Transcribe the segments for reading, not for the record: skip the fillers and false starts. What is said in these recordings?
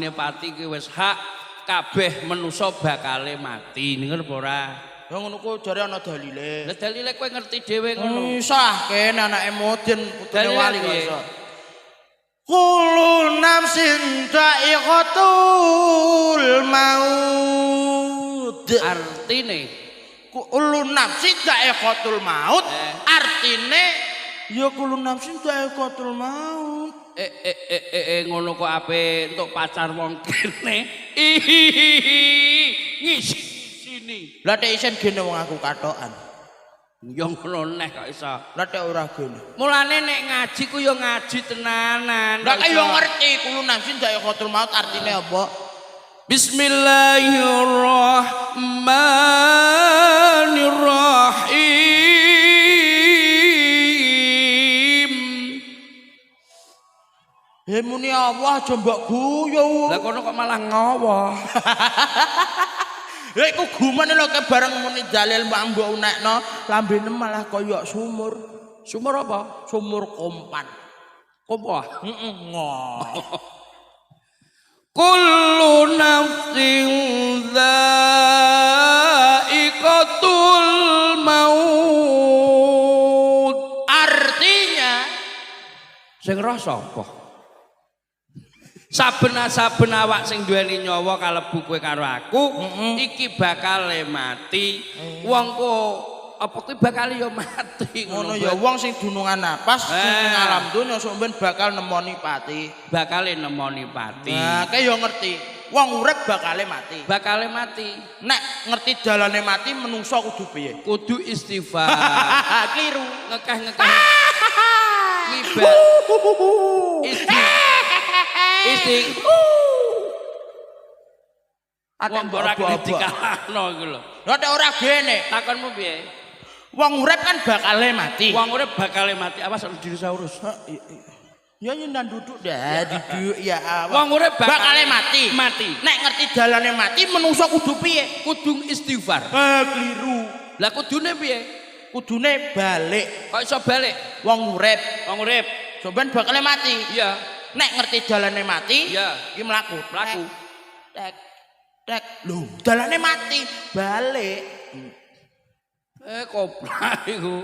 matine pati ki wis hak kabeh manusa bakale mati ninger apa ora ya ngono ku jare ana dalile lah dalile kowe ngerti dhewe ngono sah kene anake Mudin putune Dalile wali piye? kok kullu nafsin dha'iqatul maut artine kullu nafsin dha'iqatul maut artine ya kullu nafsin dha'iqatul maut ngono kok ape entuk pacar wong kene ngisi sini lah tek isen gene wong aku katokan ya ngono neh kok iso lah tek ora gene mulane nek ngaji ku ya ngaji tenanan lah kaya ngerti kullu nafsin dha'iqatul maut artine apa Bismillahirrahmanirrahim muni Allah aja mbok guyu lah kono kok malah ngowo ya iku gumane lho ke bareng muni dalil mbok unekno lambene malah kaya sumur apa sumur kompan apa ngoh kullu nafsin dha'iqatul maut artinya sing roh sapa saben awak sing duweni nyawa kalebu kowe karo aku iki bakal mati wong apa kuwi bakal ya mati ngono ya wong sing dunungan napas sing alam donya sok ben bakal nemoni pati nah kaya ngerti wong urip bakale mati nek ngerti dalane mati menungso kudu piye kudu istighfar kliru ngekeh ngibah wong ora dikalahno iku lho lha nek ora gene takonmu piye wong urip kan bakale mati awas dinosaurus ya nyendan duduk dah duduk ya wong urip bakale mati nek ngerti dalane mati menungso kudu piye kudu istighfar kliru lah kudune piye kudune balik kok iso balik wong urip sampean bakale mati iya nek ngerti dalane mati iya iki mlaku tek lho dalane mati balik koprak iku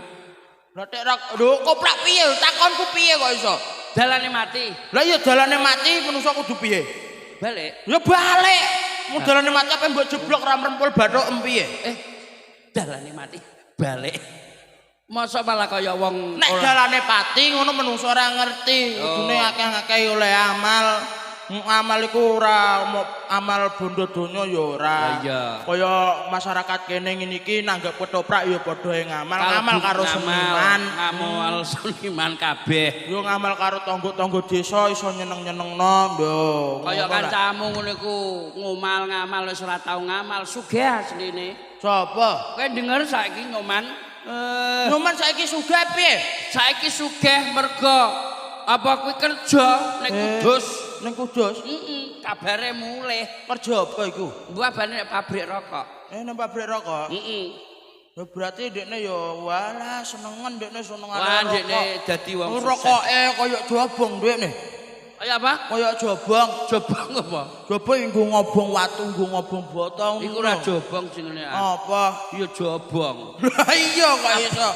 lha tek lho koprak piye takonku piye kok iso dalane mati lah iya dalane mati menungso kudu piye balik ya balik mau dalane mati apa mbok jeblok ra mrempul bathuk piye dalane mati balik masa malah kaya wong nek dalane pati ngono menungso ora ngerti kudune akeh-akeh oleh amal iku ora amal bondo donya ya ora kaya masyarakat kene ngene iki nanggap ketoprak ya padha ngamal karo seniman ngamal seniman kabeh yo ngamal karo tangga-tangga desa iso nyeneng-nyenengno lho kaya kancamu ngono iku ngamal wis ora tau ngamal sugih asline sapa kowe denger saiki nyoman saiki sugih piye saiki sugih mergo apa kuwi kerja ning Kudus kabare mulih kerja apa iku mbane pabrik rokok nang pabrik rokok berarti dekne ya walah senengen dekne seneng rokok dekne dadi wong rokoke kaya jobong dekne kaya apa kaya jobong apa jobong nggo ngobong watu nggo ngobong botong iku ora jobong jenenge apa iya jobong lah iya kok iso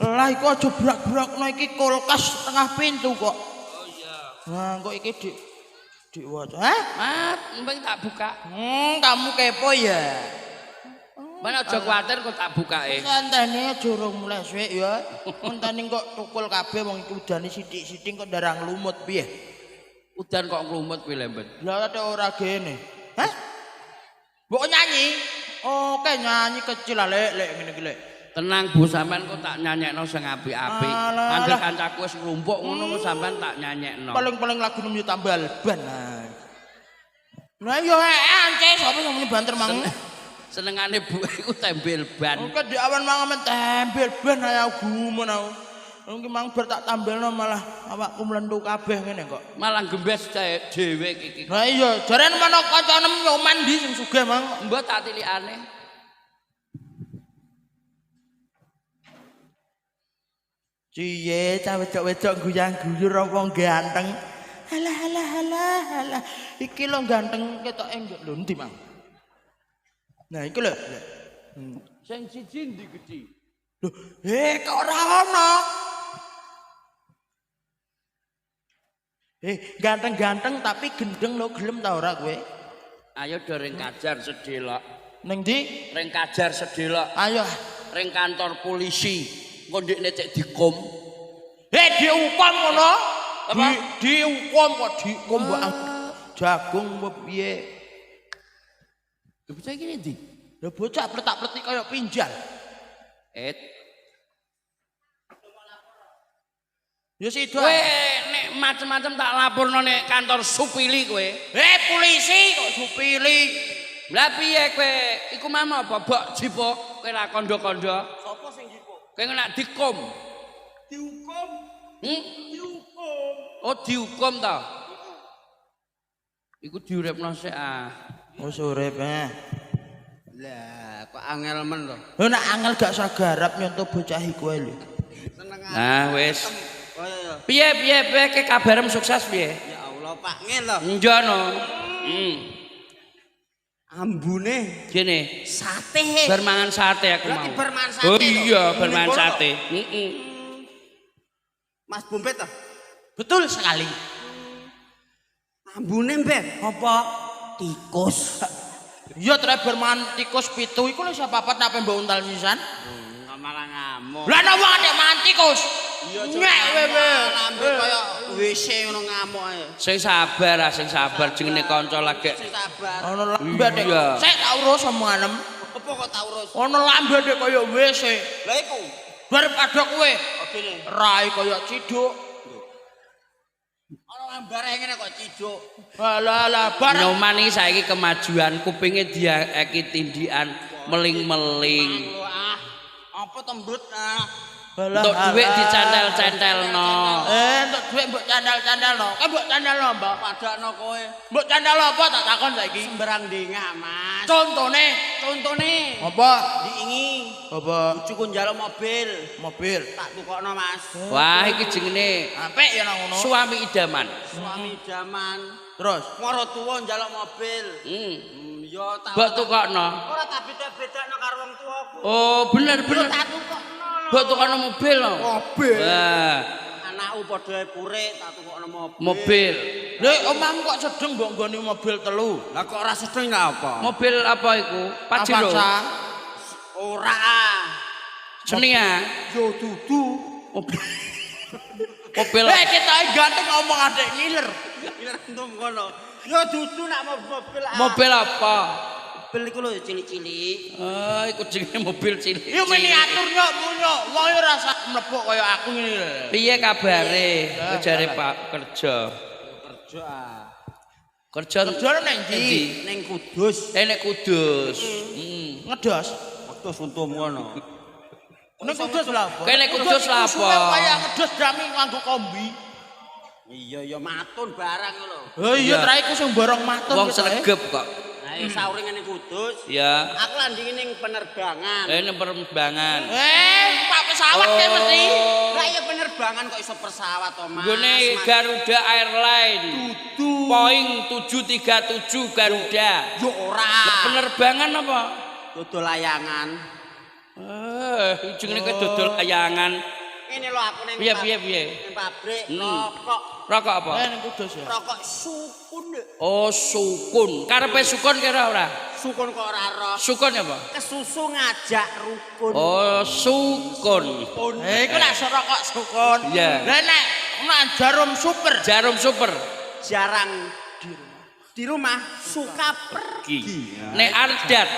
lah iku aja brak-brakno iki kulkas tengah pintu kok oh iya nah kok iki diwaca mbeng tak buka kamu kepo ya mana aja kuwatir kok tak bukake santane aja urung mulai suwek ya mentane kok tukul kabeh wong iki udane sithik-sithik kok ndarang lumut piye udan kok nglumut kuwi lembet lah ada ora gene mbok nyanyi oke nyanyi kecil lek ngene iki lek tenang Bu sampean kok tak nyanyekno sing apik-apik anggere kancaku wis nglumpuk ngono kok sampean tak nyanyekno paling lagune yo tambal ban nah yo ance sapa sing muni banter mang senengane Bu iku tembel ban kok di awan mangan tembel ban ayo gumun aku iki mang bar tak tambelno malah awakku mlentu kabeh ngene kok malah gembes dhewe iki nah iya jarene mana kancane nyoman ndi sing sugih mang mbok tak tilikane ciye cah wedok-wedok guyang-guyur apa ganteng Halah. Iki lho ganteng ketoke lho ndi, Mang? Nah, iki lho. Sing siji ndi gedhi? Lho, kok ora ono. Ganteng-ganteng tapi gendeng lho, gelem ta ora kowe? Ayo do ring kajar sedelok. Ning ndi? Ring kajar sedelok. Ayo. Ring kantor polisi. Engko ndekne cek dikum. Diukum ngono. Apa? Diukum kok diukum mbok jagung mbok piye? Lho bocah iki ndi? Lho bocah pletak-pletik kaya pinjal. Ya sido. Kowe nek macem-macem tak laporno nek kantor Supili kowe. Polisi kok Supili. Lah piye kowe? Iku mama apa bok jipuk? Kowe ra kondo-kondo. Sopo sing jipuk? Kowe nak dikum. Diukum. Diukum. Oh dihukum ta? Iku diuripno sik ah. Wis urip Lah kok angel men to. Lho nek angel gak sagarap nyontoh bocah iku ae lho. Nah wis. Piye ke kabarem sukses piye? Ya Allah Pak ngel lho. Njono. Ambune Gene. sate. Bermangan sate aku Berarti mau. bermangan sate. Oh iya, toh? bermangan Ini sate. Mas Bompet toh? Betul sekali. Ambune mbet. Apa? Tikus. Iya driver mangan tikus 7 iku lho sapapat nape mbok untal sisan. Malah ngamuk. Lah ana wong nek mangan tikus. Iya Nyek wewe. Lambe kaya WC ngono ngamuk ae. Sing sabar jenenge kanca lagi. Sing sabar. Ana lambe nek. Iya. Sik tak urus omonganem. Apa kok tak urus? Ana lambe nek kaya WC. Lah iku. Daripada kowe Ogene. rai kaya ciduk. Ana lambare ngene kok ciduk. Lah bareng Nyoman iki saiki kemajuan kupinge diaki tindikan meling-meling. Apa tembut ah. Untuk duit dicandal-candelno. Untuk duit mbok candal-candalno. Kan mbok candalno, Mbak. Padakno kowe. Mbok candal apa tak takon saiki? Sembarang dengak, Mas. Contone apa? Diingi. Apa? Cukup njaluk mobil. Mobil. Tak tukokno, Mas. Wah iki jenenge Apik ya nang ngono. suami idaman. Suami zaman. Terus Moro tuwa njaluk mobil. Yo tak. Mbok tukokno. Ora tak beda-bedakno karo wong tuaku. Oh bener. Tak tukokno. Mbok tukokno mobil lho. mobil. Wah, Anakku padha pure tak tukokno mobil. mobil. Lek omahmu kok sedeng mbok nggoni mobil telu. Lah kok ora sedeng lah apa? Mobil apa iku? Pajero. Avanza. Ora. Senia. Yo dudu. Mobil. Kita ganteng ngomong adek ngiler. Kira entum kono. Yo dudu nak mobil. Mobil apa? Mobil iku lho cilik-cilik. Oh, iku jenenge mobil cilik. Yo miniatur nyok munyok. Wong ora rasa mlepuk kaya aku ngene lho. Piye kabare? Kejare Pak kerja. Kerja. Kerja Kerjane nang ndi? Ning Kudus. Nek Kudus. Ngedos. Kudus untum kono. Ning Kudus lha apa? Kene Kudus lha apa? Kaya ngedos drami nganggo kombi. Iya ya matun barang lho. Oh iya tra iku sing borong matun. Wong sregep kok. Nah, sauringan ning Kudus. Ya. Aku landing ning penerbangan. Ini penerbangan. Pak pesawat kae mesti. Lah ya penerbangan kok iso pesawat to, Mas. Gone Garuda Airline. Boeing 737 Garuda. Yo ora. Penerbangan apa? Dodol layangan. Jenenge dodol layangan. Ini lho aku ning Piye? ning pabrik rokok. Rokok apa? Ning Kudus ya. Rokok sukun. Oh, sukun. Karepe sukun kira ora? Sukun kok ora roh. Sukun apa? Kesusu ngajak rukun. Oh, sukun. Iku lak rokok sukun. Iya. Lah nek jarum super. Jarum super. Jarang di rumah suka pergi. Nek ardat.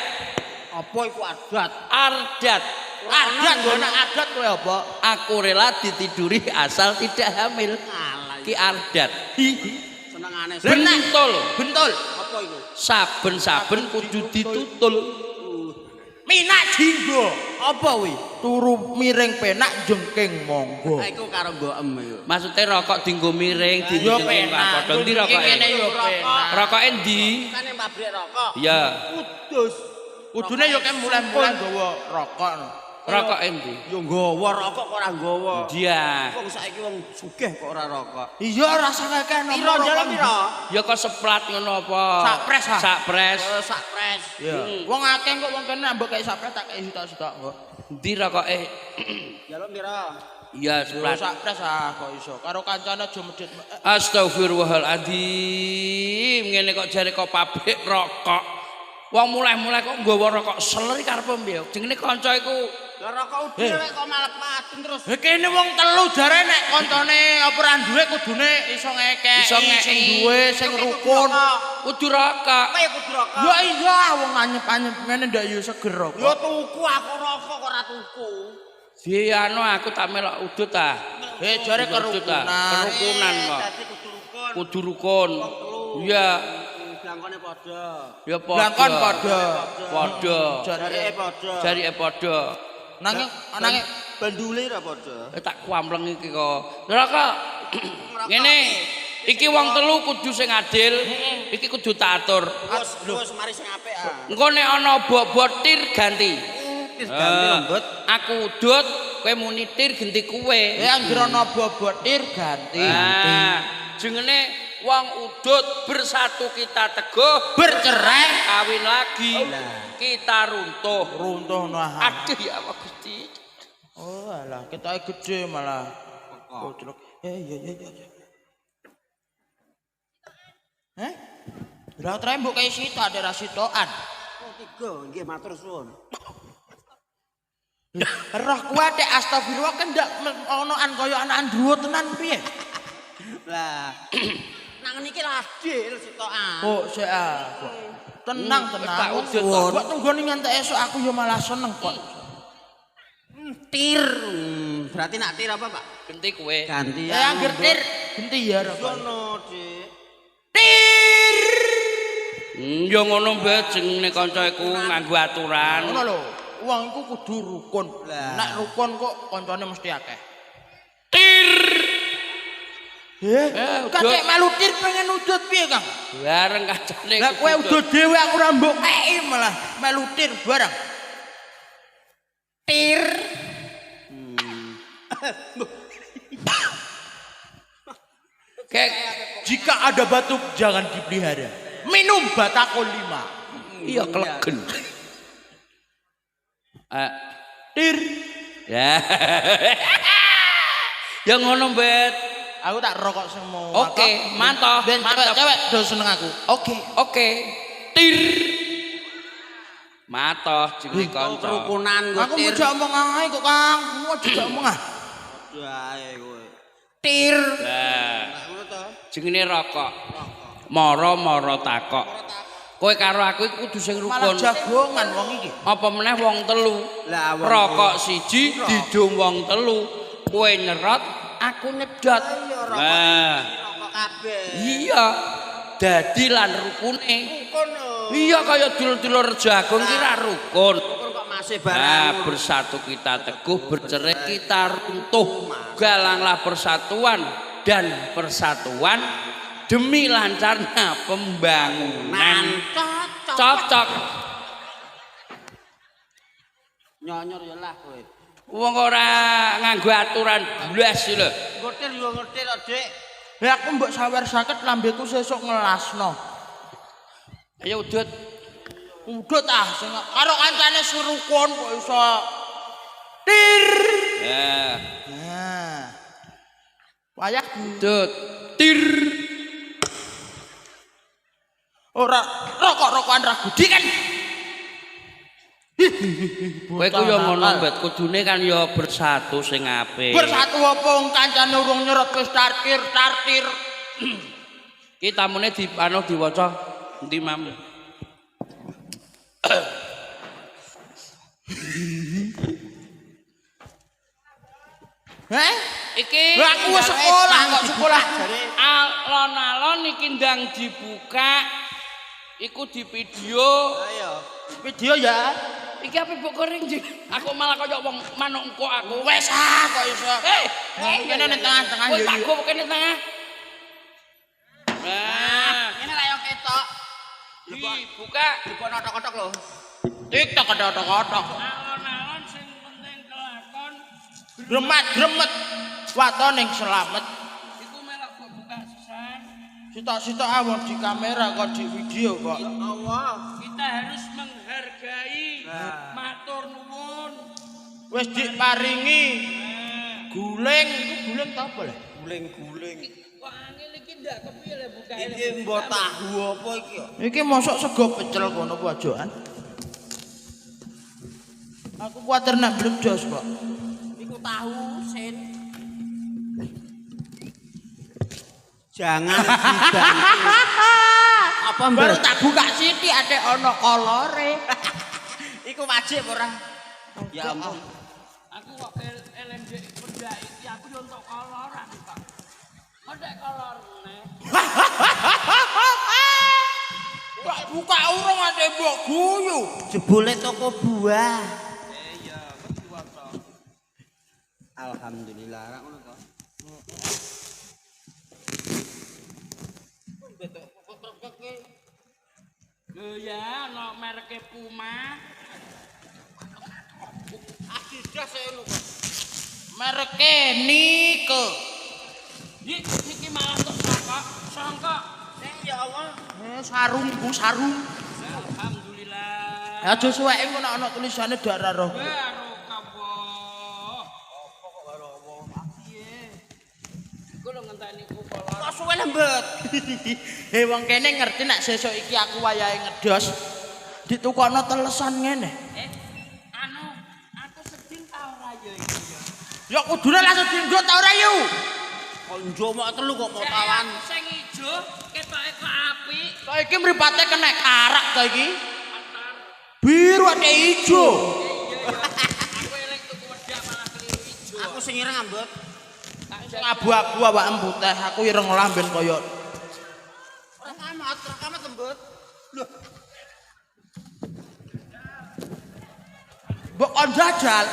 Apa iku adat? Ardat. Adat lho nek adat kowe apa? Aku rela ditiduri asal tidak hamil. Alah. Ki ardat. Senengane. Bentul. Apa iku? Saben-saben kudu ditutul. Minak jinggo. Apa wi? Turu miring penak jengking monggo. Lah iku karo goem iku. Maksudnya rokok dinggo miring, Yo dijengking penak. padha. Ndi rokoke? Ngene yo penak. Rokoke ndi? Kan ning pabrik rokok. Ya. Kudus. Kudune yo kan mulai-mulai gawa rokok. Rokok endi? Yo nggawa rokok kok ora nggawa. Dia. Wong saiki wong sugih kok ora rokok. Iya rasa kakek Piro jalan piro? Ya kok seplat ngono apa? Sakpres, ha? Sakpres. Sakpres. Iya. Wong akeh kok wong kene ambek kayak sapres tak kayak sitok-sitok kok. Endi rokoke? Jaluk piro? Iya seplat. Sapres ah kok iso. Karo kancane aja medhit. Astagfirullahaladzim. Ngene kok jare kok pabrik rokok. Wong mulai-mulai kok nggawa rokok seler karepe piye? Jenenge kanca iku. Lah rokok udah kok malah paten terus. Kene wong telu jare nek kancane apa ra duwe kudune iso ngekek. Iso ngekeki. Sing duwe sing rukun. Kudu rokok. Apa ya kudu rokok? Ya iya wong anyep-anyep ngene ndak yo seger kok. Yo tuku aku rokok kok ora tuku. Di anu aku tak melok udut ta. Jare kerukunan. Kerukunan kok. Dadi kudu rukun. Kudu rukun. Iya. Blangkone padha. Ya padha. Blangkon padha. Padha. Jarike padha. Jarike padha. Nanging bandule ra padha. Tak kuampleng iki kok. Lha kok ngene iki wong telu kudu sing adil. Iki kudu tak atur. Wes mari sing apik ah. Engko nek ana bobot tir ganti. Ganti rambut. Aku udut, kowe muni tir ganti kowe. ya anggere ana bobotir ganti. Jenenge wong udut bersatu kita teguh, Bercerai kawin lagi. Kita runtuh. runtuh nah. Aduh ya Allah Gusti. Oh alah ketoke gede malah. Koclok. Iya. Lah trembok kayak situ ada rasitoan. Oh, 3 nggih matur suwun. Roh kuat dek astagfirullah kan ndak onoan kaya anak dhuwur tenan piye? Lah nang niki ladil sitokan. Oh, sik ah. Tenang. Tak udut. Kok tunggone ngantek esuk aku ya malah seneng kok. Tir. Berarti nak tir apa, Pak? Ganti kowe. Ganti Angger tir genti ya Roh. Sono, Dik. Tir. Ya ngono bae jenenge kanca iku nganggo aturan. Ngono lho. Wong iku kudu rukun. Lah. Nek rukun kok kancane mesti akeh. Tir. Kakek melu tir pengen udut piye, Kang? Bareng kancane. Lah kowe udut dhewe aku ora mbok kei malah melu tir bareng. Tir. Kek Jika ada batuk jangan dipelihara. Minum Batako 5. iya kelegen. Tir. Ya. Ya ngono, Bet. Aku tak rokok semua. Oke, mantap. Ben cewek do seneng aku. Oke. Tir. Matoh jenenge kanca. Kerukunan Aku mau jak omong ae kok, Kang. Mau jak omong ah. Ae kowe. Tir. Lah, Ngono to. jenenge rokok. Moro-moro takok. Kowe karo aku iku kudu sing Malah rukun. jagongan wong iki. Apa meneh wong telu. Lah, wong Rokok siji didung wong telu. Kowe nyerot, aku nyedot. Nah, Rokok kabeh. iya. Dadi lan rukune. Rukun lho. Iya kaya dulur-dulur jagung kira rukun. Rukun kok masih Nah, barang. bersatu kita teguh, bercerai kita runtuh. Galanglah persatuan dan persatuan demi lancarnya pembangunan. Cocok. Nyonyor ya lah kowe. Wong ora nganggo aturan blas lho. Ngertir yo ngertir, Dik. Ya aku mbok sawer sakit lambeku sesuk ngelasno. Ayo udut. Udut ah sing karo kancane serukun kok iso tir. Ya, Nah. Wayah udut. Tir. ora rokok-rokokan ra gudi kan. Kowe ku yo ngono, Bet. Kudune kan yo bersatu sing apik. Bersatu apa wong kancane urung nyerot wis tartir. Ki tamune di anu diwaca endi Mam? Iki Lah aku wis sekolah kok sekolah. alon-alon iki ndang dibuka. Iku di video. Ayo. Video ya. Iki apa mbok goreng Jing? Aku malah kaya wong manuk engko aku. Wes ah kok iso. Kene Kene tengah-tengah yo. yo. Tak go kene tengah. Nah, Ini lah yang ketok. dibuka. Dipon otok-otok lho. TikTok ada otok-otok. Alon-alon sing penting Gremet-gremet. Waton ning selamet. Iku melok kok buka sesan. Sitok-sitok awon di kamera kok di video kok. Allah. Kita harus menghargai. Matur nuwun. Wis diparingi guling, iku guling ta apa lho? Guling-guling. Kok angel iki ndak kepiye le buka Iki mbok tahu apa iki? Iki mosok sego pecel kono pojokan. Aku kuwatir nek bledos kok. Iku tahu sen. Jangan dibantu. Apa Baru tak buka sithik ate ana kolore. Iku wajib ora? Ya ampun. Aku kok LMD pendak iki aku yo entuk koloran, Pak. Kok kolorne. Kok buka urung ate mbok guyu. Jebule toko buah. Iya, mesti wae. Alhamdulillah, ra ngono to. Lho ya, ana mereke Puma. Adidas saya ngono kok. Mereke Nike. Iki malah tok sangka. Sing ya Allah. Sarung Bu, sarung. Alhamdulillah. Aja suweke ngono ana tulisane darah roh. Baru kabeh. Apa kok karo Allah? Piye? Iku lho ngenteni ku kolor. Kok suwe lembet. He wong kene ngerti nek sesuk iki aku wayahe ngedos ditukokno telesan ngene. Anu, aku sedih ta ora ya iki ya. Ya kudune langsung dienggo ta ora yu. Konjo mok telu kok mau kawan. Sing ijo ketoke kok apik. Kok iki mripate kena karak ta iki. Antar. Biru ate ijo. Iya ya. Aku eling tuku wedak malah keliru ijo. Aku sing ireng ambek. Sing abu-abu awakmu putih, aku ireng lamben kaya Rekamat lembet. Loh, mbok kon jajal.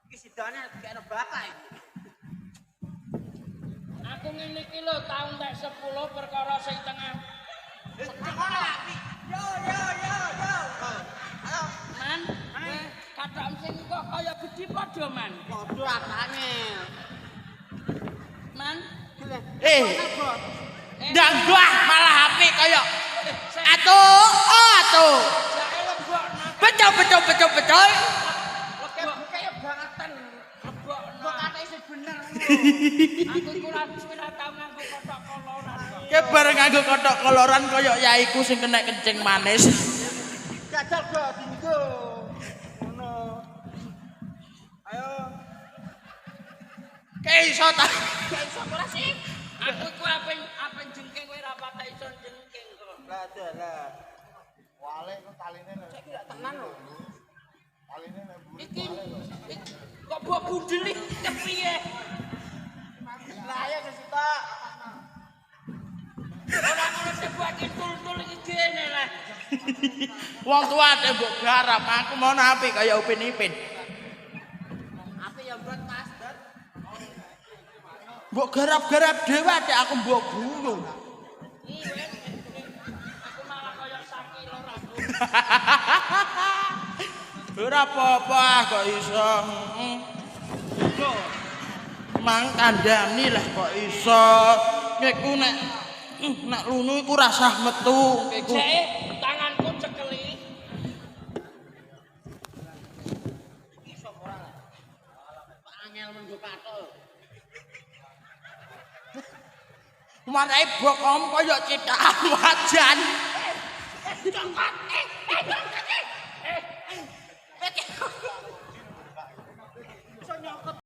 iki sidane kene bapak iki. Aku ngene iki lho taun tek 10 perkara sing tengah. Yo. Ayo, Man, kathok sing kok kaya gedhi padha man. padha atane. Man, Ndang gah malah HP kaya atuh. jake lebok nak. Betul. Lebok kaya bangetan. Lebok Kok kate sing bener. Aku iku ora tau nganggo kotak koloran kok. Ke bareng nganggo kothok koloran kaya yaiku sing kena kencing manis. Jajal go dinggo. Ngono. Ayo. Ke iso ta. Iso ora sih? Aku iku apa jengking kowe ora patek iso jengking kok. Lah dalah. Wale kok taline lho. Saiki gak tenan lho. Taline lho. Iki kok mbok budel iki kepiye? Lah ayo Sita. Ora ngono sebuah tul-tul iki kene lah. Wong tuane mbok garap, aku mau apik kaya Upin Ipin. Apa ya buat Mas Dot? Mbok garap-garap dhewe atik aku mbok guyu. Aku malah kaya sakilo rambut. Ora apa-apa kok iso. Mang kandhani lah kok iso. Iku nek lunu iku rasah metu iku. Jek tanganku cekeli. Iso ora. Angel menggo patul. Marai bokom kaya cetakan wajan. Cokot.